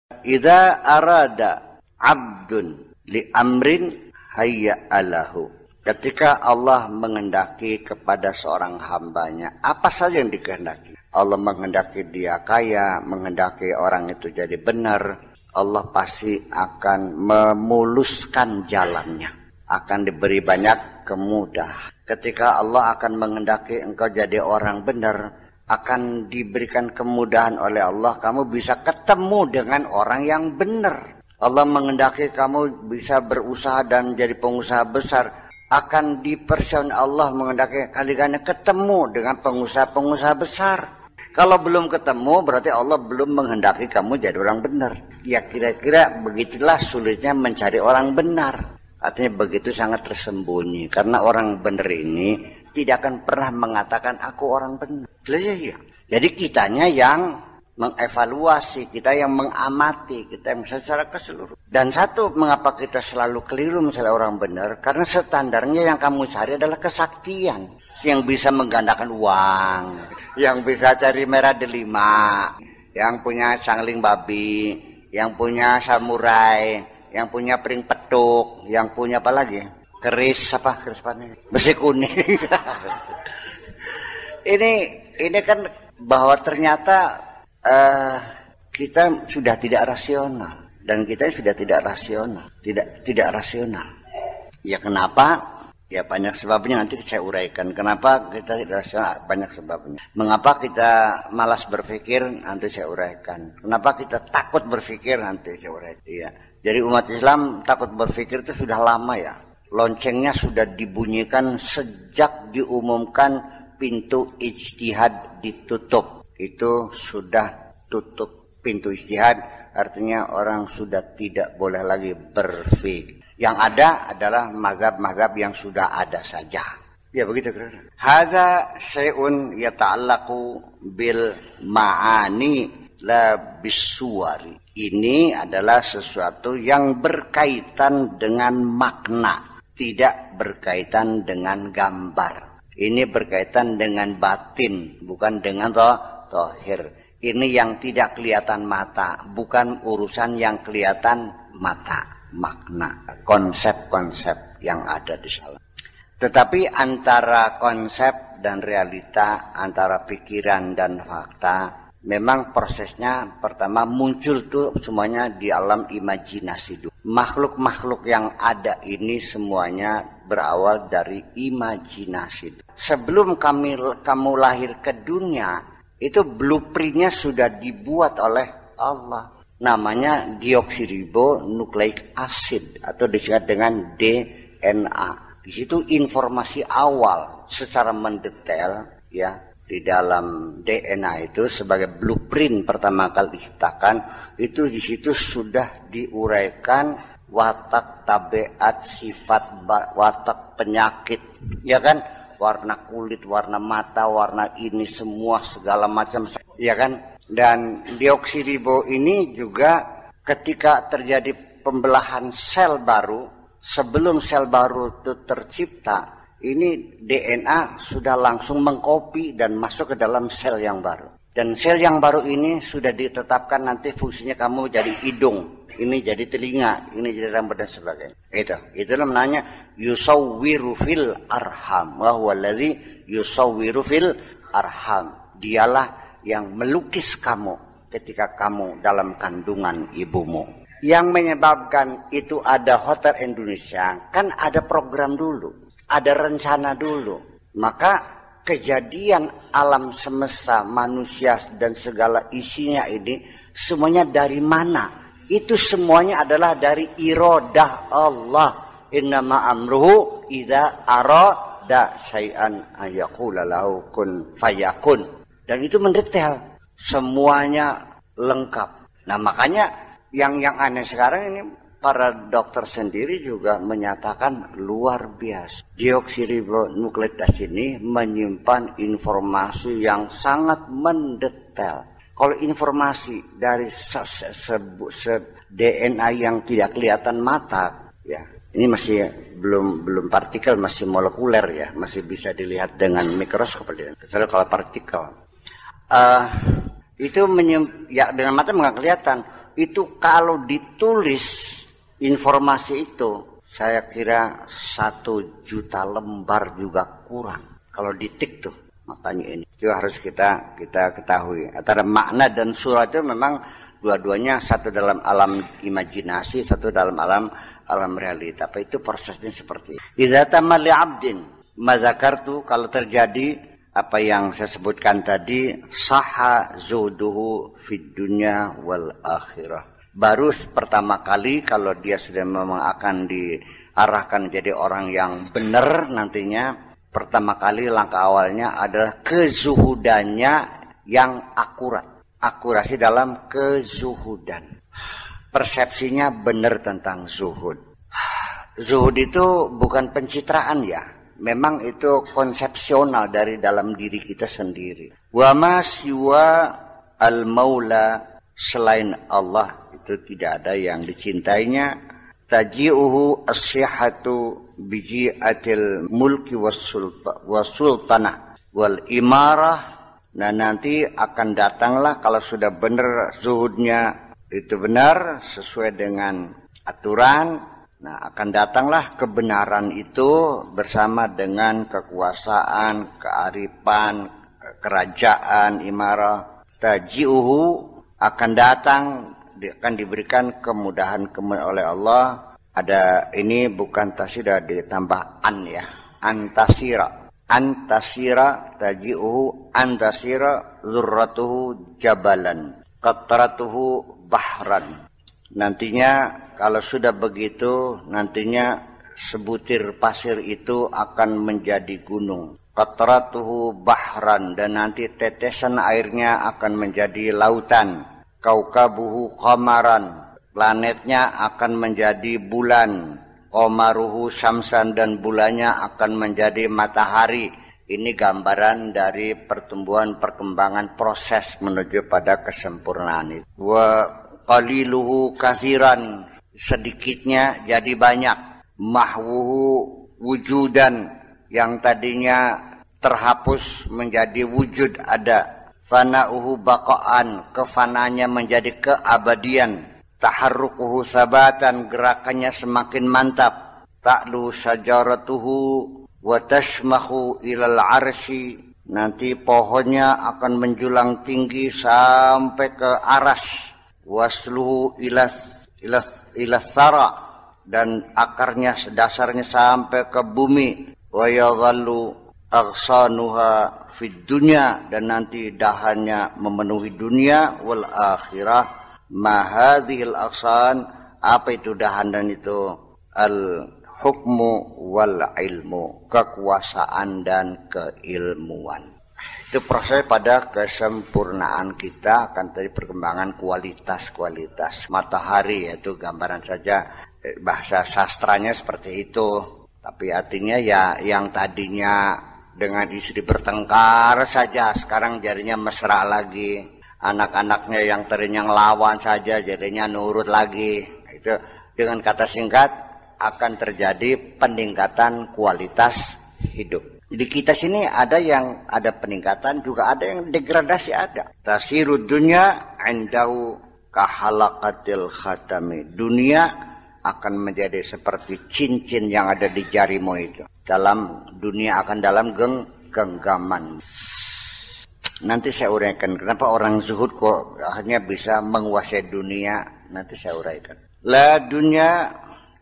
Idza arada 'abdun li amrin hayya alahu. Ketika Allah menghendaki kepada seorang hambanya, apa saja yang dikehendaki. Allah menghendaki dia kaya, menghendaki orang itu jadi benar, Allah pasti akan memuluskan jalannya, akan diberi banyak kemudahan. Ketika Allah akan menghendaki engkau jadi orang benar, akan diberikan kemudahan oleh Allah, kamu bisa ketemu dengan orang yang benar. Allah menghendaki kamu bisa berusaha dan jadi pengusaha besar, akan dipersiapkan Allah menghendaki kalian ketemu dengan pengusaha-pengusaha besar. Kalau belum ketemu berarti Allah belum menghendaki kamu jadi orang benar. Ya kira-kira begitulah sulitnya mencari orang benar. Artinya begitu sangat tersembunyi. Karena orang benar ini tidak akan pernah mengatakan aku orang benar. Ya. Jadi kitanya yang mengevaluasi, kita yang mengamati, kita yang secara keseluruhan. Dan satu, mengapa kita selalu keliru misalnya orang benar? Karena standarnya yang kamu cari adalah kesaktian. Yang bisa menggandakan uang, yang bisa cari merah delima, yang punya sangling babi, yang punya samurai, yang punya piring petuk, yang punya apa lagi? Keris panen? Besi kuning. Ini kan bahwa ternyata kita sudah tidak rasional, dan kita sudah tidak rasional, tidak rasional. Ya kenapa? Ya banyak sebabnya, nanti saya uraikan. Kenapa kita tidak rasional? Banyak sebabnya. Mengapa kita malas berpikir? Nanti saya uraikan. Kenapa kita takut berpikir? Nanti saya uraikan. Iya. Jadi umat Islam takut berpikir itu sudah lama ya. Loncengnya sudah dibunyikan sejak diumumkan pintu ijtihad ditutup. Itu sudah tutup pintu ijtihad, artinya orang sudah tidak boleh lagi berpikir. Yang ada adalah mazhab-mazhab yang sudah ada saja. Ya begitu kira-kira. Hadza syai'un yata'allaqu bil ma'ani la bisuwari. Ini adalah sesuatu yang berkaitan dengan makna, tidak berkaitan dengan gambar. Ini berkaitan dengan batin, bukan dengan zahir. Ini yang tidak kelihatan mata, bukan urusan yang kelihatan mata. Makna, konsep-konsep yang ada di sana. Tetapi antara konsep dan realita, antara pikiran dan fakta, memang prosesnya pertama muncul tuh semuanya di alam imajinasi dulu. Makhluk-makhluk yang ada ini semuanya berawal dari imajinasi. Sebelum kamu lahir ke dunia, itu blueprintnya sudah dibuat oleh Allah. Namanya deoksiribonukleik acid atau disingkat dengan DNA. Di situ informasi awal secara mendetail ya, di dalam DNA itu sebagai blueprint pertama kali diciptakan, itu di situ sudah diuraikan watak, tabiat, sifat, watak, penyakit, ya kan? Warna kulit, warna mata, warna ini semua segala macam, ya kan? Dan deoksiribo ini juga ketika terjadi pembelahan sel baru, sebelum sel baru itu tercipta, ini DNA sudah langsung mengkopi dan masuk ke dalam sel yang baru. Dan sel yang baru ini sudah ditetapkan nanti fungsinya kamu jadi hidung, ini jadi telinga, ini jadi rambut dan sebagainya. Itu namanya yusawwiru fil arham, wa huwa alladzi yusawwiru fil arham. Dialah yang melukis kamu ketika kamu dalam kandungan ibumu. Yang menyebabkan itu ada Hotel Indonesia, kan ada program dulu, ada rencana dulu. Maka kejadian alam semesta, manusia dan segala isinya ini semuanya dari mana? Itu semuanya adalah dari iradah Allah. Innama amruhu idza arada syai'an ayaqula lahu kun fayakun. Dan itu mendetail, semuanya lengkap. Nah makanya yang aneh sekarang ini, para dokter sendiri juga menyatakan luar biasa. Deoksiribonukleik acid ini menyimpan informasi yang sangat mendetail. Kalau informasi dari DNA yang tidak kelihatan mata, ya ini masih belum partikel, masih molekuler ya, masih bisa dilihat dengan mikroskop. Kecuali kalau partikel. Itu ya dengan mata nggak kelihatan. itu kalau ditulis informasi itu, saya kira 1 juta lembar juga kurang. Kalau ditik tuh, makanya ini itu harus kita ketahui. Antara makna dan surah itu memang dua-duanya, satu dalam alam imajinasi, satu dalam alam realita. Tapi itu prosesnya seperti itu. Idza tamal li 'abdin ma dzakartu, kalau terjadi apa yang saya sebutkan tadi, saha zuduhu fid dunya wal akhirah. Baru pertama kali kalau dia sudah memang akan diarahkan jadi orang yang benar nantinya, pertama kali langkah awalnya adalah kezuhudannya yang akurat. Akurasi dalam kezuhudan. Persepsinya benar tentang zuhud. Zuhud itu bukan pencitraan ya. Memang itu konsepsional dari dalam diri kita sendiri. Wa ma siwa al-maula, selain Allah itu tidak ada yang dicintainya. Taji'uhu as-sihhatu biji'atil mulki was-sultanah wal imarah. Nah nanti akan datanglah kalau sudah benar zuhudnya itu benar sesuai dengan aturan. Nah akan datanglah kebenaran itu bersama dengan kekuasaan, kearifan, kerajaan, imarah. Taji'uhu akan datang, akan diberikan kemudahan oleh Allah. Ada ini bukan tasira ditambah an ya, antasira. Antasira taji'uhu antasira zurratuhu jabalan qatratuhu bahran. Nantinya kalau sudah begitu, nantinya sebutir pasir itu akan menjadi gunung. Qatratuhu bahran, dan nanti tetesan airnya akan menjadi lautan. Kaukabuhu qamaran, planetnya akan menjadi bulan. Qamaruhu syamsan, dan bulannya akan menjadi matahari. Ini gambaran dari pertumbuhan perkembangan proses menuju pada kesempurnaan itu. Wa qaliluhu katsiran, sedikitnya jadi banyak. Mahwuhu wujudan, yang tadinya terhapus menjadi wujud ada. Fana'uhu baqa'an, kefananya menjadi keabadian. Taharrukuhu sabatan, gerakannya semakin mantap. Ta'lu syajaratuhu wa tashmahu ilal arsy, nanti pohonnya akan menjulang tinggi sampai ke aras. Wasluhu ilas sara, dan akarnya dasarnya sampai ke bumi. Wa yaghallu aghsanuha fid dunya, dan nanti dahannya memenuhi dunia. Wal akhirah ma hadhil aghsan, apa itu dahan dan itu? Al hukmu wal ilmu, kekuasaan dan keilmuan. Itu proses pada kesempurnaan kita akan terjadi perkembangan kualitas matahari, yaitu gambaran saja, bahasa sastranya seperti itu. Tapi artinya ya yang tadinya dengan istri bertengkar saja, sekarang jadinya mesra lagi. Anak-anaknya yang tadinya ngelawan saja jadinya nurut lagi. Itu dengan kata singkat akan terjadi peningkatan kualitas hidup. Jadi kita sini ada yang ada peningkatan, juga ada yang degradasi ada. Tasirud dunya indahu kahalaqatil khatami. Dunia akan menjadi seperti cincin yang ada di jarimu itu. Dalam dunia akan dalam genggaman. Nanti saya uraikan kenapa orang zuhud kok akhirnya bisa menguasai dunia. Nanti saya uraikan. La dunya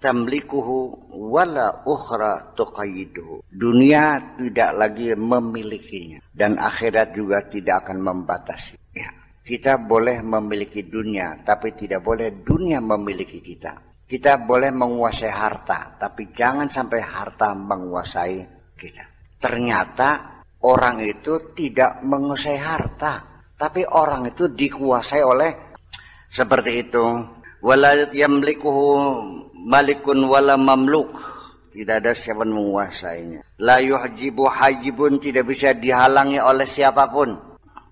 tamlikuhu wala ukhra tuqayyiduhu. Dunia tidak lagi memilikinya, dan akhirat juga tidak akan membatasi. Ya, kita boleh memiliki dunia, tapi tidak boleh dunia memiliki kita. Kita boleh menguasai harta, tapi jangan sampai harta menguasai kita. Ternyata orang itu tidak menguasai harta, tapi orang itu dikuasai oleh seperti itu. Wala yamlikuhu malikun wala mamluk, tidak ada siapa yang menguasainya. La yuhjibu hajibun, tidak bisa dihalangi oleh siapapun.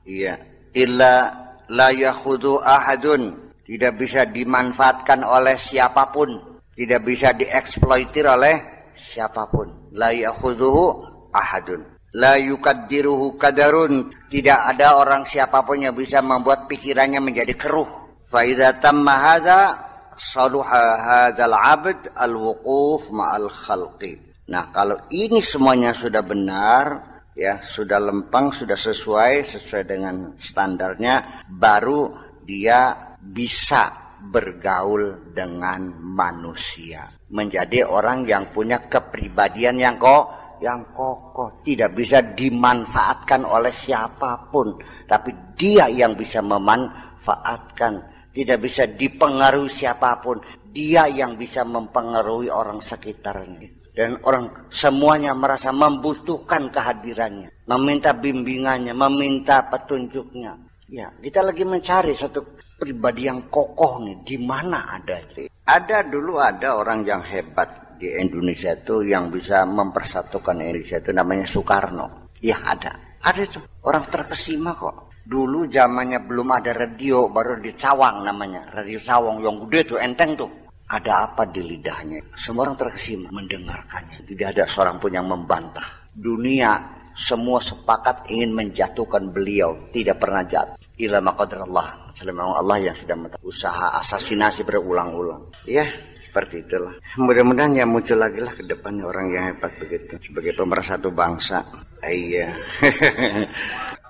Iya, illa la yakhudhu ahadun, tidak bisa dimanfaatkan oleh siapapun, tidak bisa dieksploitir oleh siapapun. La yakhudhuhu ahadun. La yukaddiruhu kadarun, tidak ada orang siapapun yang bisa membuat pikirannya menjadi keruh. Fa idza tamma hadza saluha hadzal 'abd al-wuquf ma'al khalqi. Nah, kalau ini semuanya sudah benar, ya, sudah lempeng, sudah sesuai dengan standarnya, baru dia bisa bergaul dengan manusia, menjadi orang yang punya kepribadian yang kokoh, tidak bisa dimanfaatkan oleh siapapun, tapi dia yang bisa memanfaatkan. Tidak bisa dipengaruhi siapapun, dia yang bisa mempengaruhi orang sekitarnya. Dan orang semuanya merasa membutuhkan kehadirannya, meminta bimbingannya, meminta petunjuknya. Ya, kita lagi mencari satu pribadi yang kokoh nih, di mana ada? Dulu ada orang yang hebat di Indonesia itu yang bisa mempersatukan Indonesia itu, namanya Soekarno. Ya, ada itu orang terkesima kok. Dulu zamannya belum ada radio, baru di Cawang namanya, radio Cawang yang gede tuh, enteng tuh. Ada apa di lidahnya? Semua orang terkesima mendengarkannya. Tidak ada seorang pun yang membantah. Dunia semua sepakat ingin menjatuhkan beliau, tidak pernah jatuh. Ila maqadarallah. Memang Allah yang sudah usaha asasinasi berulang-ulang. Ya, seperti itulah. Mudah-mudahan ya muncul lagi lah ke depannya orang yang hebat begitu sebagai pemersatu bangsa. Iya.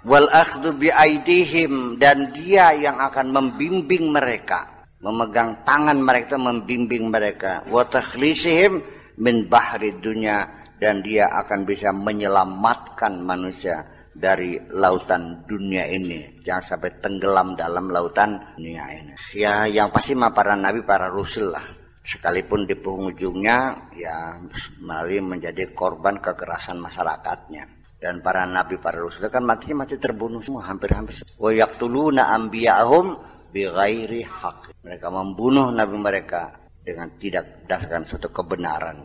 Wal akhdhu bi aidihim, dan dia yang akan membimbing mereka, memegang tangan mereka, membimbing mereka. Wa takhlisihim min bahri dunya, dan dia akan bisa menyelamatkan manusia dari lautan dunia ini, jangan sampai tenggelam dalam lautan dunia ini. Ya, yang pasti mah para nabi, para rasul lah, sekalipun di penghujungnya ya melalui menjadi korban kekerasan masyarakatnya. Dan para nabi, para rasul kan matinya mati terbunuh semua, hampir-hampir. Wa yaqtuluna anbiya'ahum bighairi haqq. Mereka membunuh nabi mereka dengan tidak berdasarkan suatu kebenaran.